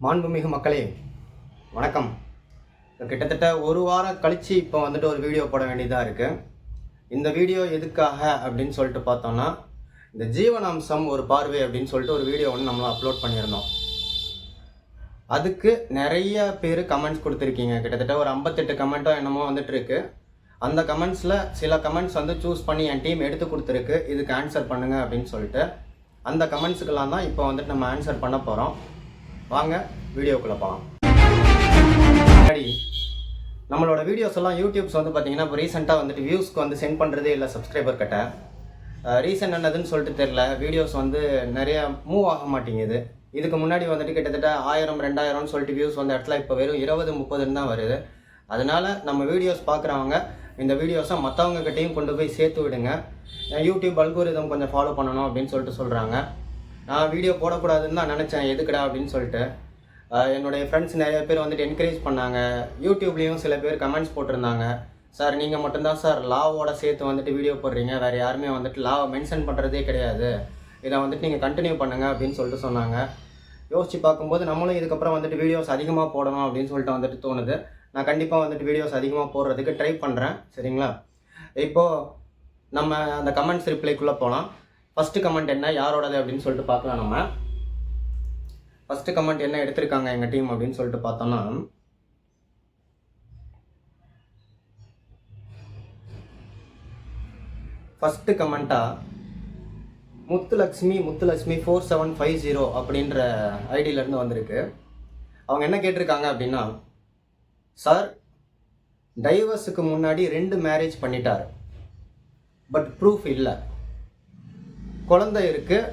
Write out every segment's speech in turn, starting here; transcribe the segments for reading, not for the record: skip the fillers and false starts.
மாண்புமிகு மக்களே வணக்கம். கிட்டத்தட்ட ஒரு வாரம் கழித்து இப்போ வந்துட்டு ஒரு வீடியோ போட வேண்டியதாக இருக்குது. இந்த வீடியோ எதுக்காக அப்படின்னு சொல்லிட்டு பார்த்தோம்னா, இந்த ஜீவனாம்சம் ஒரு பார்வை அப்படின்னு சொல்லிட்டு ஒரு வீடியோ ஒன்று நம்மளும் அப்லோட் பண்ணியிருந்தோம். அதுக்கு நிறைய பேர் கமெண்ட்ஸ் கொடுத்துருக்கீங்க. கிட்டத்தட்ட ஒரு 58 கமெண்ட்டோ என்னமோ வந்துட்டு இருக்கு. அந்த கமெண்ட்ஸில் சில கமெண்ட்ஸ் வந்து சூஸ் பண்ணி என் டீம் எடுத்து கொடுத்துருக்கு, இதுக்கு ஆன்சர் பண்ணுங்க அப்படின்னு சொல்லிட்டு. அந்த கமெண்ட்ஸுக்கெல்லாம் தான் இப்போ வந்துட்டு நம்ம ஆன்சர் பண்ண போகிறோம். வாங்க வீடியோக்குள்ளே போகலாம். முன்னாடி நம்மளோட வீடியோஸ் எல்லாம் யூடியூப்ஸ் வந்து பார்த்தீங்கன்னா இப்போ ரீசெண்டாக வந்துட்டு வியூஸ்க்கு வந்து சென்ட் பண்ணுறதே இல்லை சப்ஸ்கிரைபர் கிட்ட. ரீசன் என்னதுன்னு சொல்லிட்டு தெரில, வீடியோஸ் வந்து நிறைய மூவ் ஆக மாட்டேங்குது. இதுக்கு முன்னாடி வந்துட்டு கிட்டத்தட்ட 1000 2000 சொல்லிட்டு வியூஸ் வந்த இடத்துல இப்போ வெறும் 20 30 தான் வருது. அதனால நம்ம வீடியோஸ் பார்க்குறவங்க இந்த வீடியோஸை மற்றவங்க கிட்டையும் கொண்டு போய் சேர்த்து விடுங்க. யூடியூப் அல்கோரிதம் கொஞ்சம் ஃபாலோ பண்ணணும் அப்படின்னு சொல்லிட்டு சொல்கிறாங்க. நான் வீடியோ போடக்கூடாதுன்னு தான் நினச்சேன், எதுக்குடா அப்படின்னு சொல்லிட்டு. என்னுடைய ஃப்ரெண்ட்ஸ் நிறைய பேர் வந்துட்டு என்கரேஜ் பண்ணாங்க. யூடியூப்லேயும் சில பேர் கமெண்ட்ஸ் போட்டிருந்தாங்க, சார் நீங்கள் மட்டும்தான் சார் லாவோட சேர்த்து வந்துட்டு வீடியோ போடுறீங்க, வேறு யாருமே வந்துட்டு லாவை மென்ஷன் பண்ணுறதே கிடையாது, இதை வந்துட்டு நீங்கள் கண்டினியூ பண்ணுங்கள் அப்படின்னு சொல்லிட்டு சொன்னாங்க. யோசித்து பார்க்கும்போது நம்மளும் இதுக்கப்புறம் வந்துட்டு வீடியோஸ் அதிகமாக போடணும் அப்படின்னு சொல்லிட்டு வந்துட்டு தோணுது. நான் கண்டிப்பாக வந்துட்டு வீடியோஸ் அதிகமாக போடுறதுக்கு ட்ரை பண்ணுறேன், சரிங்களா? இப்போது நம்ம அந்த கமெண்ட்ஸ் ரிப்ளைக்குள்ளே போகலாம். ஃபஸ்ட்டு கமெண்ட் என்ன, யாரோடது அப்படின்னு சொல்லிட்டு பார்க்கலாம். நம்ம ஃபஸ்ட்டு கமெண்ட் என்ன எடுத்திருக்காங்க எங்கள் டீம் அப்படின்னு சொல்லிட்டு பார்த்தோம்னா, ஃபஸ்ட்டு கமெண்ட்டாக முத்துலக்ஷ்மி 4750 அப்படின்ற ஐடியிலேருந்து வந்திருக்கு. அவங்க என்ன கேட்டிருக்காங்க அப்படின்னா, சார் டைவர்ஸுக்கு முன்னாடி 2 மேரேஜ் பண்ணிட்டார், பட் ப்ரூஃப் இல்லை, குழந்தை இருக்குது,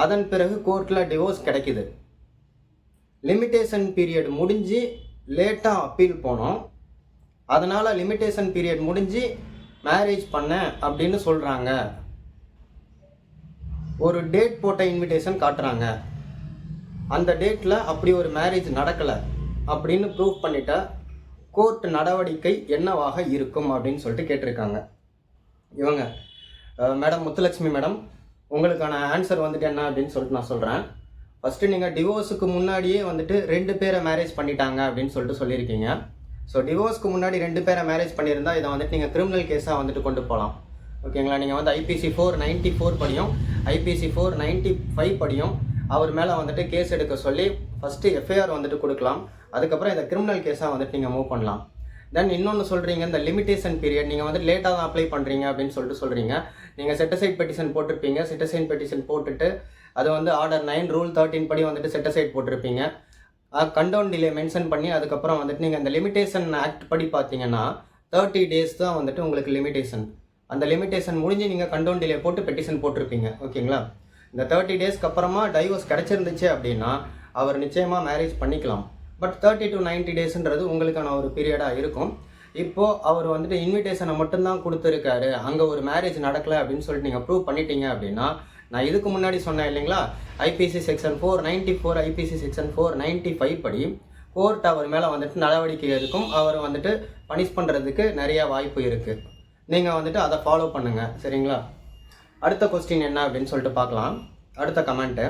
அதன் பிறகு கோர்ட்டில் டிவோர்ஸ் கிடைக்குது, லிமிட்டேஷன் பீரியட் முடிஞ்சு லேட்டாக அப்பீல் போனோம், அதனால் லிமிட்டேஷன் பீரியட் முடிஞ்சு மேரேஜ் பண்ணேன் அப்படின்னு சொல்கிறாங்க, ஒரு டேட் போட்ட இன்விடேஷன் காட்டுறாங்க, அந்த டேட்டில் அப்படி ஒரு மேரேஜ் நடக்கலை அப்படின்னு ப்ரூவ் பண்ணிட்ட கோர்ட் நடவடிக்கை என்னவாக இருக்கும் அப்படின்னு சொல்லிட்டு கேட்டிருக்காங்க இவங்க. மேடம் முத்துலக்ஷ்மி மேடம், உங்களுக்கான ஆன்சர் வந்துட்டு என்ன அப்படின்னு சொல்லிட்டு நான் சொல்கிறேன். ஃபஸ்ட்டு நீங்கள் டிவோர்ஸுக்கு முன்னாடியே வந்துட்டு 2 பேரை மேரேஜ் பண்ணிட்டாங்க அப்படின்னு சொல்லிட்டு சொல்லியிருக்கீங்க. ஸோ டிவோர்ஸ்க்கு முன்னாடி 2 பேரை மேரேஜ் பண்ணியிருந்தால் இதை வந்துட்டு நீங்கள் கிரிமினல் கேஸாக வந்துட்டு கொண்டு போகலாம், ஓகேங்களா? நீங்கள் வந்து IPC 494 படியும் IPC 495 படியும் அவர் மேலே வந்துட்டு கேஸ் எடுக்க சொல்லி ஃபஸ்ட்டு FIR வந்துட்டு கொடுக்கலாம். அதுக்கப்புறம் இந்த கிரிமினல் கேஸாக வந்துட்டு நீங்கள் மூவ் பண்ணலாம். தென் இன்னொன்று சொல்கிறீங்க, இந்த லிமிட்டேஷன் பீரியட் நீங்கள் வந்து லேட்டாக தான் அப்ளை பண்ணுறீங்க அப்படின்னு சொல்லிட்டு சொல்கிறீங்க. நீங்கள் செட்டசைட் பெட்டிஷன் போட்டிருப்பீங்க, செட்டசைட் பெட்டிஷன் போட்டுட்டு அது வந்து ஆர்டர் 9 ரூல் 13 படி வந்துட்டு செட்டசைட் போட்டிருப்பீங்க. கண்டவுன் டிலே மென்ஷன் பண்ணி அதுக்கப்புறம் வந்துட்டு நீங்கள் இந்த லிமிட்டேஷன் ஆக்ட் படி பார்த்தீங்கன்னா 30 days தான் வந்துட்டு உங்களுக்கு லிமிட்டேஷன். அந்த லிமிட்டேஷன் முடிஞ்சு நீங்கள் கண்டவுன் டிலே போட்டு பெட்டிஷன் போட்டிருப்பீங்க, ஓகேங்களா? இந்த 30 daysக்கு அப்புறமா டைவர்ஸ் கிடச்சிருந்துச்சு அப்படின்னா அவர் நிச்சயமாக மேரேஜ் பண்ணிக்கலாம். பட் 30 to 90 daysன்றது உங்களுக்கான ஒரு பீரியடாக இருக்கும். இப்போது அவர் வந்துட்டு இன்விடேஷனை மட்டும்தான் கொடுத்துருக்காரு, அங்கே ஒரு மேரேஜ் நடக்கலை அப்படின்னு சொல்லிட்டு நீங்கள் ப்ரூவ் பண்ணிட்டீங்க அப்படின்னா, நான் இதுக்கு முன்னாடி சொன்னேன் இல்லைங்களா, IPC செக்ஷன் 494 IPC செக்ஷன் 495 படி கோர்ட் அவர் மேலே வந்துட்டு நடவடிக்கை எடுக்கும், அவர் வந்துட்டு பனிஷ் பண்ணுறதுக்கு நிறைய வாய்ப்பு இருக்குது. நீங்கள் வந்துட்டு அதை ஃபாலோ பண்ணுங்கள், சரிங்களா? அடுத்த கொஸ்டின் என்ன அப்படின்னு சொல்லிட்டு பார்க்கலாம். அடுத்த கமெண்ட்டு,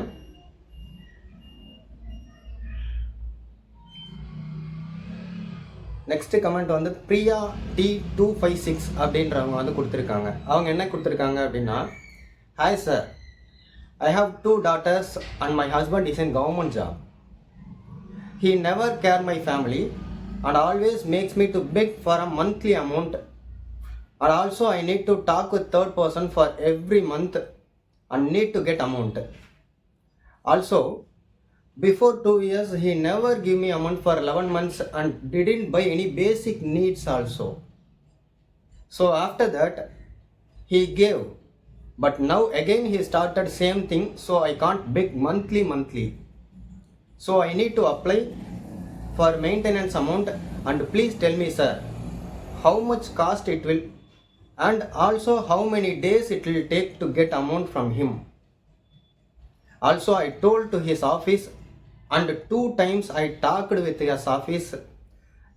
நெக்ஸ்ட் கமெண்ட் வந்து பிரியா T256 அப்படின்றவங்க வந்து கொடுத்துருக்காங்க. அவங்க என்ன கொடுத்துருக்காங்க அப்படின்னா, hi sir, I have 2 daughters and my husband is in government job. He never care my family and always makes me to beg for a monthly amount, and also I need to talk with third person for every month and need to get amount. Also before 2 years he never give me amount for 11 months and didn't buy any basic needs also. So after that he gave, but now again he started same thing, so I can't beg monthly. So I need to apply for maintenance amount, and please tell me sir, how much cost it will, and also how many days it will take to get amount from him. Also I told to his office, and 2 times I talked with his office.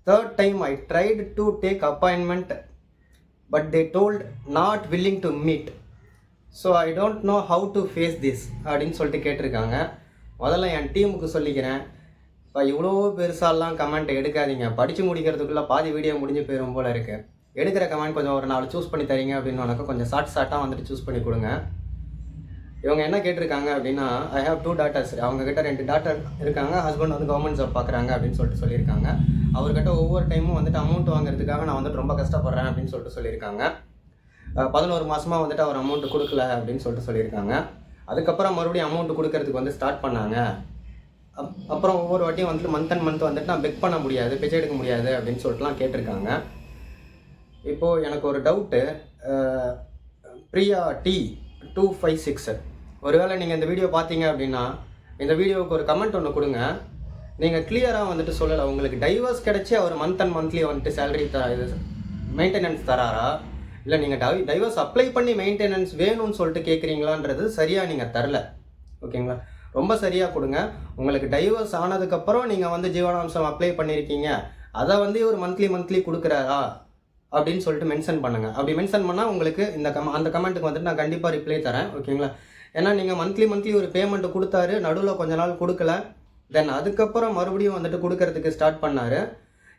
3rd time I tried to take appointment, but they told not willing to meet. So I don't know how to face this அப்படின்னு சொல்லிட்டு கேட்டிருக்காங்க. முதல்ல என் டீமுக்கு சொல்லிக்கிறேன், இப்போ இவ்வளோ பெருசாலாம் comment எடுக்காதீங்க. படித்து முடிக்கிறதுக்குள்ளே பாதி வீடியோ முடிஞ்சு போயிடும் போல் இருக்குது. எடுக்கிற கமெண்ட் கொஞ்சம் ஒரு 4 சூஸ் பண்ணி தரீங்க அப்படின்னு கொஞ்சம் ஷார்ட்டாக வந்துட்டு சூஸ் பண்ணி கொடுங்க. இவங்க என்ன கேட்டிருக்காங்க அப்படின்னா, ஐ ஹேவ் 2 daughters. அவங்கக்கிட்ட 2 டாட்டர் இருக்காங்க. ஹஸ்பண்ட் வந்து கவர்மெண்ட் ஜாப் பார்க்குறாங்க அப்படின்னு சொல்லியிருக்காங்க. அவர்கிட்ட ஒவ்வொரு டைமும் வந்துட்டு அமௌண்ட் வாங்குறதுக்காக நான் வந்துட்டு ரொம்ப கஷ்டப்படுறேன் அப்படின்னு சொல்லியிருக்காங்க. 11 மாதமாக வந்துட்டு அவர் அமௌண்ட் கொடுக்கல அப்படின்னு சொல்லியிருக்காங்க. அதுக்கப்புறம் மறுபடியும் அமௌண்ட் கொடுக்கறதுக்கு வந்து ஸ்டார்ட் பண்ணாங்க. அப்புறம் ஒவ்வொரு வாட்டியும் வந்துட்டு மந்த் வந்துட்டு நான் பெக் பண்ண முடியாது, பிச்சை எடுக்க முடியாது அப்படின்னு சொல்லிட்டுலாம் கேட்டிருக்காங்க. இப்போது எனக்கு ஒரு டவுட்டு, பிரியா T256, ஒருவேளை நீங்கள் இந்த வீடியோ பார்த்தீங்க அப்படின்னா இந்த வீடியோவுக்கு ஒரு கமெண்ட் ஒன்று கொடுங்க. நீங்கள் கிளியராக வந்துட்டு சொல்லலை, உங்களுக்கு டைவர்ஸ் கிடச்சி அவர் மந்த்லி வந்துட்டு சேலரி இது மெயின்டெனன்ஸ் தராரா, இல்லை நீங்கள் டைவர்ஸ் அப்ளை பண்ணி மெயின்டெனன்ஸ் வேணும்னு சொல்லிட்டு கேட்குறீங்களான்றது சரியாக நீங்கள் தரல. ஓகேங்களா? ரொம்ப சரியாக கொடுங்க. உங்களுக்கு டைவர்ஸ் ஆனதுக்கப்புறம் நீங்கள் வந்து ஜீவனாம்சம் அப்ளை பண்ணியிருக்கீங்க, அதை வந்து ஒரு மந்த்லி கொடுக்குறாரா அப்படின்னு சொல்லிட்டு மென்ஷன் பண்ணுங்கள். அப்படி மென்ஷன் பண்ணால் உங்களுக்கு அந்த கமெண்ட்டுக்கு வந்துட்டு நான் கண்டிப்பாக ரிப்ளை தரேன். ஓகேங்களா? ஏன்னா நீங்கள் மந்த்லி ஒரு பேமெண்ட்டு கொடுத்தாரு, நடுவில் கொஞ்ச நாள் கொடுக்கல, தென் அதுக்கப்புறம் மறுபடியும் வந்துட்டு கொடுக்கறதுக்கு ஸ்டார்ட் பண்ணார்.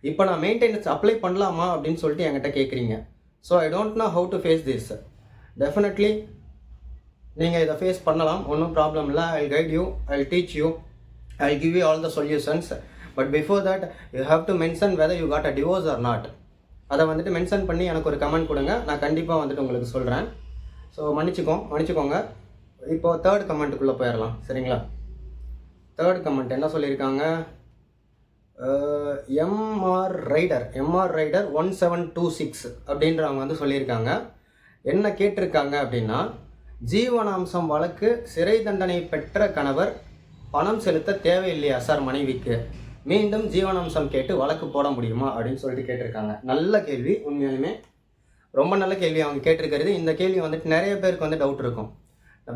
இப்போ நான் மெயின்டெனன்ஸ் அப்ளை பண்ணலாமா அப்படின்னு சொல்லிட்டு என்கிட்ட கேட்குறீங்க. So I don't know how to face this. Definitely நீங்கள் இதை ஃபேஸ் பண்ணலாம், ஒன்றும் ப்ராப்ளம் இல்லை. I guide you, I teach you, I give you all the solutions. But before that you have to mention whether you got a divorce or not. அதை வந்துட்டு mention பண்ணி எனக்கு ஒரு கமெண்ட் கொடுங்க, நான் கண்டிப்பாக வந்துட்டு உங்களுக்கு சொல்கிறேன். ஸோ மன்னிச்சுக்கோங்க. இப்போது 3rd கமெண்ட்டுக்குள்ளே போயிடலாம். சரிங்களா? 3rd கமெண்ட் என்ன சொல்லியிருக்காங்க, எம்ஆர் ரைடர் 1726 அப்படின்றவங்க வந்து சொல்லியிருக்காங்க. என்ன கேட்டிருக்காங்க அப்படின்னா, ஜீவனாம்சம் வழக்கு சிறை தண்டனை பெற்ற கணவர் பணம் செலுத்த தேவையில்லையா சார் மனைவிக்கு, மீண்டும் ஜீவனாம்சம் கேட்டு வழக்கு போட முடியுமா அப்படின்னு சொல்லிட்டு கேட்டிருக்காங்க. நல்ல கேள்வி, உண்மையாலுமே ரொம்ப நல்ல கேள்வி அவங்க கேட்டிருக்கிறது. இந்த கேள்வி வந்துட்டு நிறைய பேருக்கு வந்து டவுட் இருக்கும்.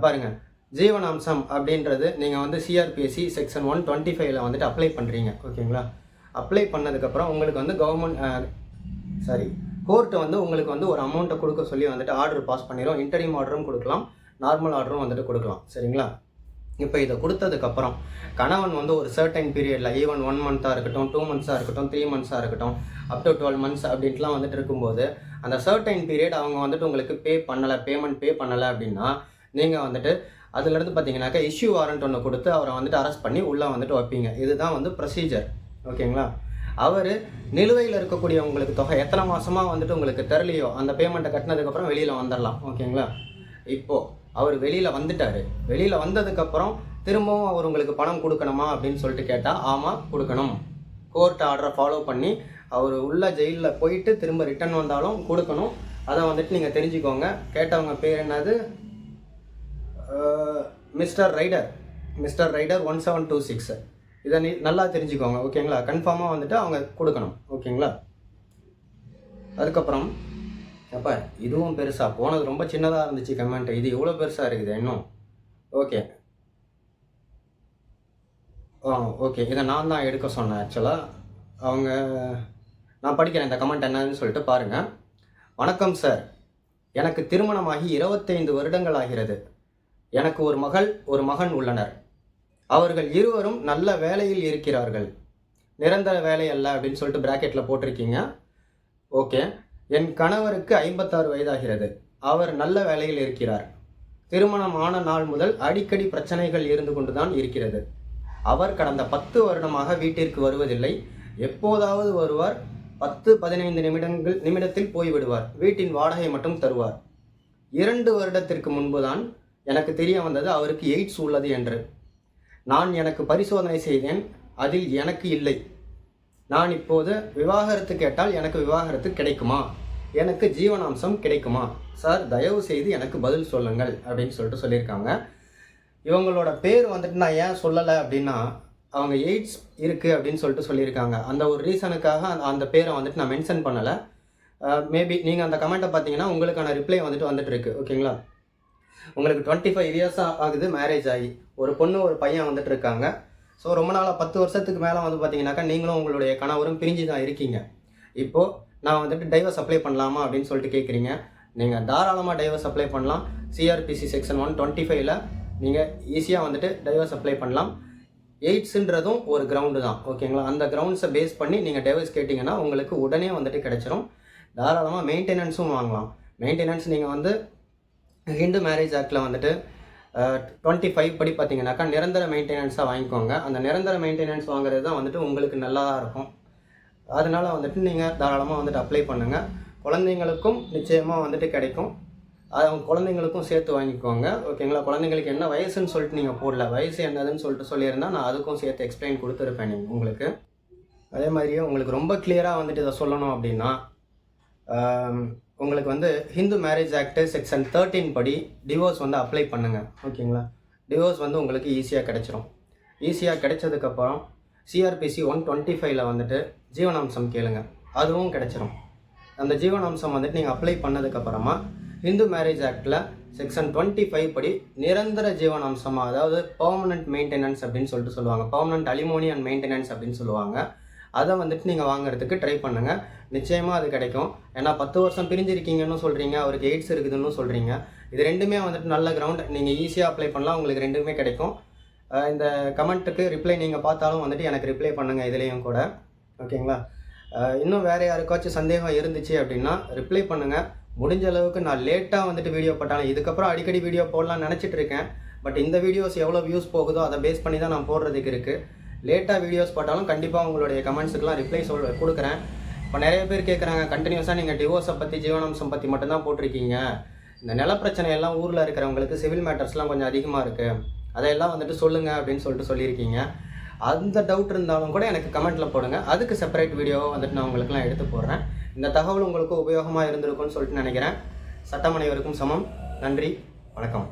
பாருங்க, ஜீவனாம்சம் அப்படின்றது நீங்கள் வந்து சிஆர்பிஎஸ்சி செக்ஷன் 125ல் வந்துட்டு அப்ளை பண்ணுறீங்க. ஓகேங்களா? அப்ளை பண்ணதுக்கப்புறம் உங்களுக்கு வந்து கோர்ட்டு வந்து உங்களுக்கு வந்து ஒரு அமௌண்ட்டை கொடுக்க சொல்லி வந்துட்டு ஆர்டர் பாஸ் பண்ணிடும். இன்டரிம் ஆர்டரும் கொடுக்கலாம், நார்மல் ஆர்டரும் வந்துட்டு கொடுக்கலாம். சரிங்களா? இப்போ இதை கொடுத்ததுக்கப்புறம் கணவன் வந்து ஒரு சர்டைன் பீரியடில், ஈவன் 1 மந்த்தாக இருக்கட்டும், 2 மந்த்ஸாக இருக்கட்டும், 3 மந்த்ஸாக இருக்கட்டும், அப் டு 12 மந்த்ஸ் அப்படின்ட்டுலாம் வந்துட்டு இருக்கும்போது, அந்த சர்டைன் பீரியட் அவங்க வந்துட்டு உங்களுக்கு பேமெண்ட் பே பண்ணலை அப்படின்னா, நீங்கள் வந்துட்டு அதுலேருந்து பார்த்தீங்கன்னாக்கா இஷ்யூ வாரண்ட் ஒன்று கொடுத்து அவரை வந்துட்டு அரெஸ்ட் பண்ணி உள்ளே வந்துட்டு வைப்பீங்க. இதுதான் வந்து ப்ரொசீஜர். ஓகேங்களா? அவர் நிலுவையில் இருக்கக்கூடிய உங்களுக்கு தொகை எத்தனை மாதமாக வந்துட்டு உங்களுக்கு தரலையோ அந்த பேமெண்ட்டை கட்டினதுக்கப்புறம் வெளியில் வந்துடலாம். ஓகேங்களா? இப்போது அவர் வெளியில் வந்துட்டார். வெளியில் வந்ததுக்கப்புறம் திரும்பவும் அவர் உங்களுக்கு பணம் கொடுக்கணுமா அப்படின்னு சொல்லிட்டு கேட்டால், ஆமாம் கொடுக்கணும். கோர்ட் ஆர்டரை ஃபாலோ பண்ணி அவர் உள்ள ஜெயிலில் போயிட்டு திரும்ப ரிட்டர்ன் வந்தாலும் கொடுக்கணும். அதை வந்துட்டு நீங்கள் தெரிஞ்சுக்கோங்க. கேட்டவங்க பேர் என்னது, மிஸ்டர் ரைடர் 1726. இதை நல்லா தெரிஞ்சுக்கோங்க. ஓகேங்களா? கன்ஃபார்மாக வந்துட்டு அவங்க கொடுக்கணும். ஓகேங்களா? அதுக்கப்புறம் அப்போ இதுவும் பெருசாக போனது, ரொம்ப சின்னதாக இருந்துச்சு கமெண்ட், இது இவ்வளோ பெருசாக இருக்குது இன்னும். ஓகே இதை நான் தான் எடுக்க சொன்னேன். ஆக்சுவலாக நான் படிக்கிறேன் இந்த கமெண்ட் என்னன்னு சொல்லிட்டு பாருங்கள். வணக்கம் சார், எனக்கு திருமணமாகி 25 வருடங்கள் ஆகிறது. எனக்கு ஒரு மகள் ஒரு மகன் உள்ளனர். அவர்கள் இருவரும் நல்ல வேலையில் இருக்கிறார்கள். நிரந்தர வேலை அல்ல அப்படின்னு சொல்லிட்டு பிராக்கெட்டில் போட்டிருக்கீங்க. ஓகே. என் கணவருக்கு 56 வயதாகிறது. அவர் நல்ல வேலையில் இருக்கிறார். திருமணம் ஆன நாள் முதல் அடிக்கடி பிரச்சனைகள் இருந்து கொண்டுதான் இருக்கிறது. அவர் கடந்த 10 வருடமாக வீட்டிற்கு வருவதில்லை. எப்போதாவது வருவார். 10-15 நிமிடத்தில் போய்விடுவார். வீட்டின் வாடகை மட்டும் தருவார். 2 வருடத்திற்கு முன்புதான் எனக்கு தெரிய வந்தது அவருக்கு எய்ட்ஸ் உள்ளது என்று. நான் எனக்கு பரிசோதனை செய்தேன், அதில் எனக்கு இல்லை. நான் இப்போது விவாகரத்து கேட்டால் எனக்கு விவாகரத்து கிடைக்குமா, எனக்கு ஜீவனாம்சம் கிடைக்குமா சார், தயவு செய்து எனக்கு பதில் சொல்லுங்கள் அப்படின்னு சொல்லியிருக்காங்க. இவங்களோட பேர் வந்துட்டு நான் ஏன் சொல்லலை அப்படின்னா, அவங்க எய்ட்ஸ் இருக்குது அப்படின்னு சொல்லியிருக்காங்க. அந்த ஒரு ரீசனுக்காக அந்த பேரை வந்துட்டு நான் மென்ஷன் பண்ணலை. மேபி நீங்கள் அந்த கமெண்ட்டை பார்த்தீங்கன்னா உங்களுக்கான ரிப்ளை வந்துட்டு இருக்கு. ஓகேங்களா? உங்களுக்கு 25 இயர்ஸ் ஆகுது மேரேஜ் ஆகி, ஒரு பொண்ணு ஒரு பையன் வந்துட்டு இருக்காங்க. ஸோ ரொம்ப நாளாக 10 வருஷத்துக்கு மேலே வந்து பார்த்தீங்கன்னாக்கா நீங்களும் உங்களுடைய கணவரும் பிரிஞ்சு தான் இருக்கீங்க. இப்போது நான் வந்துட்டு டைவர்ஸ் அப்ளை பண்ணலாமா அப்படின்னு சொல்லிட்டு கேட்குறீங்க. நீங்கள் தாராளமாக டைவர்ஸ் அப்ளை பண்ணலாம். சிஆர்பிசி செக்ஷன் 125ல் நீங்கள் ஈஸியாக வந்துட்டு டைவர்ஸ் அப்ளை பண்ணலாம். எய்ட்ஸுன்றதும் ஒரு கிரவுண்டு தான், ஓகேங்களா? அந்த கிரவுண்ட்ஸை பேஸ் பண்ணி நீங்கள் டைவர்ஸ் கேட்டிங்கன்னா உங்களுக்கு உடனே வந்துட்டு கிடைச்சிரும். தாராளமாக மெயின்டெனன்ஸும் வாங்கலாம். மெயின்டெனன்ஸ் நீங்கள் வந்து ஹிந்து மேரேஜ் ஆக்டில் வந்துட்டு 25 படி பார்த்தீங்கன்னாக்கா நிரந்தர மெயின்டெனன்ஸாக வாங்கிக்கோங்க. அந்த நிரந்தர மெயின்டெனன்ஸ் வாங்குறது தான் வந்துட்டு உங்களுக்கு நல்லா இருக்கும். அதனால வந்துட்டு நீங்கள் தாராளமாக வந்துட்டு அப்ளை பண்ணுங்கள். குழந்தைங்களுக்கும் நிச்சயமாக வந்துட்டு கிடைக்கும். அவங்க குழந்தைங்களுக்கும் சேர்த்து வாங்கிக்கோங்க, ஓகேங்களா? குழந்தைங்களுக்கு என்ன வயசுன்னு சொல்லிட்டு நீங்கள் போடல, வயசு என்னதுன்னு சொல்லிட்டு சொல்லியிருந்தால் நான் அதுக்கும் சேர்த்து எக்ஸ்பிளைன் கொடுத்துருப்பேன் உங்களுக்கு. அதே மாதிரியே உங்களுக்கு ரொம்ப கிளியராக வந்துட்டு இதை சொல்லணும் அப்படின்னா, உங்களுக்கு வந்து ஹிந்து மேரேஜ் ஆக்ட் செக்ஷன் 13 படி டிவோர்ஸ் வந்து அப்ளை பண்ணுங்கள், ஓகேங்களா? டிவோர்ஸ் வந்து உங்களுக்கு ஈஸியாக கிடைச்சிரும். ஈஸியாக கிடைச்சதுக்கப்புறம் சிஆர்பிசி 125ல் வந்துட்டு ஜீவனாம்சம் கேளுங்க, அதுவும் கிடைச்சிரும். அந்த ஜீவனாம்சம் வந்துட்டு நீங்கள் அப்ளை பண்ணதுக்கப்புறமா ஹிந்து மேரேஜ் ஆக்டில் செக்ஷன் 25 படி நிரந்தர ஜீவனாம்சமாக, அதாவது பெர்மனன்ட் மெயின்டெனன்ஸ் அப்படின்னு சொல்லிட்டு சொல்லுவாங்க, பெர்மனன்ட் அலிமோனி அண்ட் மெயின்டெனன்ஸ் அப்படின்னு சொல்லுவாங்க. அதை வந்துட்டு நீங்கள் வாங்குறதுக்கு ட்ரை பண்ணுங்கள், நிச்சயமாக அது கிடைக்கும். ஏன்னா 10 வருஷம் பிரிஞ்சிருக்கீங்கன்னு சொல்கிறீங்க, அவருக்கு எய்ட்ஸ் இருக்குதுன்னு சொல்கிறீங்க. இது ரெண்டுமே வந்துட்டு நல்ல கிரவுண்ட், நீங்கள் ஈஸியாக அப்ளை பண்ணலாம், உங்களுக்கு ரெண்டுமே கிடைக்கும். இந்த கமெண்ட்டுக்கு ரிப்ளை நீங்கள் பார்த்தாலும் வந்துட்டு எனக்கு ரிப்ளை பண்ணுங்கள் இதுலேயும் கூட, ஓகேங்களா? இன்னும் வேறு யாருக்காச்சும் சந்தேகம் இருந்துச்சு அப்படின்னா ரிப்ளை பண்ணுங்கள். முடிஞ்ச அளவுக்கு நான் லேட்டாக வந்துட்டு வீடியோ போட்டாலும், இதுக்கப்புறம் அடிக்கடி வீடியோ போடலாம்னு நினச்சிட்டு இருக்கேன். பட் இந்த வீடியோஸ் எவ்வளோ வியூஸ் போகுதோ அதை பேஸ் பண்ணி தான் நான் போடுறதுக்கு இருக்குது. லேட்டாக வீடியோஸ் போட்டாலும் கண்டிப்பாக உங்களுடைய கமெண்ட்ஸுக்கெலாம் ரிப்ளை கொடுக்குறேன். இப்போ நிறைய பேர் கேட்குறாங்க, கண்டினியூஸாக நீங்கள் டிவோர்ஸை பற்றி ஜீவனாம்சம் பற்றி மட்டும்தான் போட்டிருக்கீங்க, இந்த நில பிரச்சனையெல்லாம் ஊரில் இருக்கிறவங்களுக்கு சிவில் மேட்டர்ஸ்லாம் கொஞ்சம் அதிகமாக இருக்குது, அதையெல்லாம் வந்துட்டு சொல்லுங்கள் அப்படின்னு சொல்லியிருக்கீங்க. அந்த டவுட் இருந்தாலும் கூட எனக்கு கமெண்ட்டில் போடுங்க, அதுக்கு செப்பரேட் வீடியோவை வந்துட்டு நான் உங்களுக்குலாம் எடுத்து போடுறேன். இந்த தகவல் உங்களுக்கு உபயோகமாக இருந்திருக்கும்னு சொல்லிட்டு நினைக்கிறேன். சட்டம் அனைவருக்கும் சமம். நன்றி, வணக்கம்.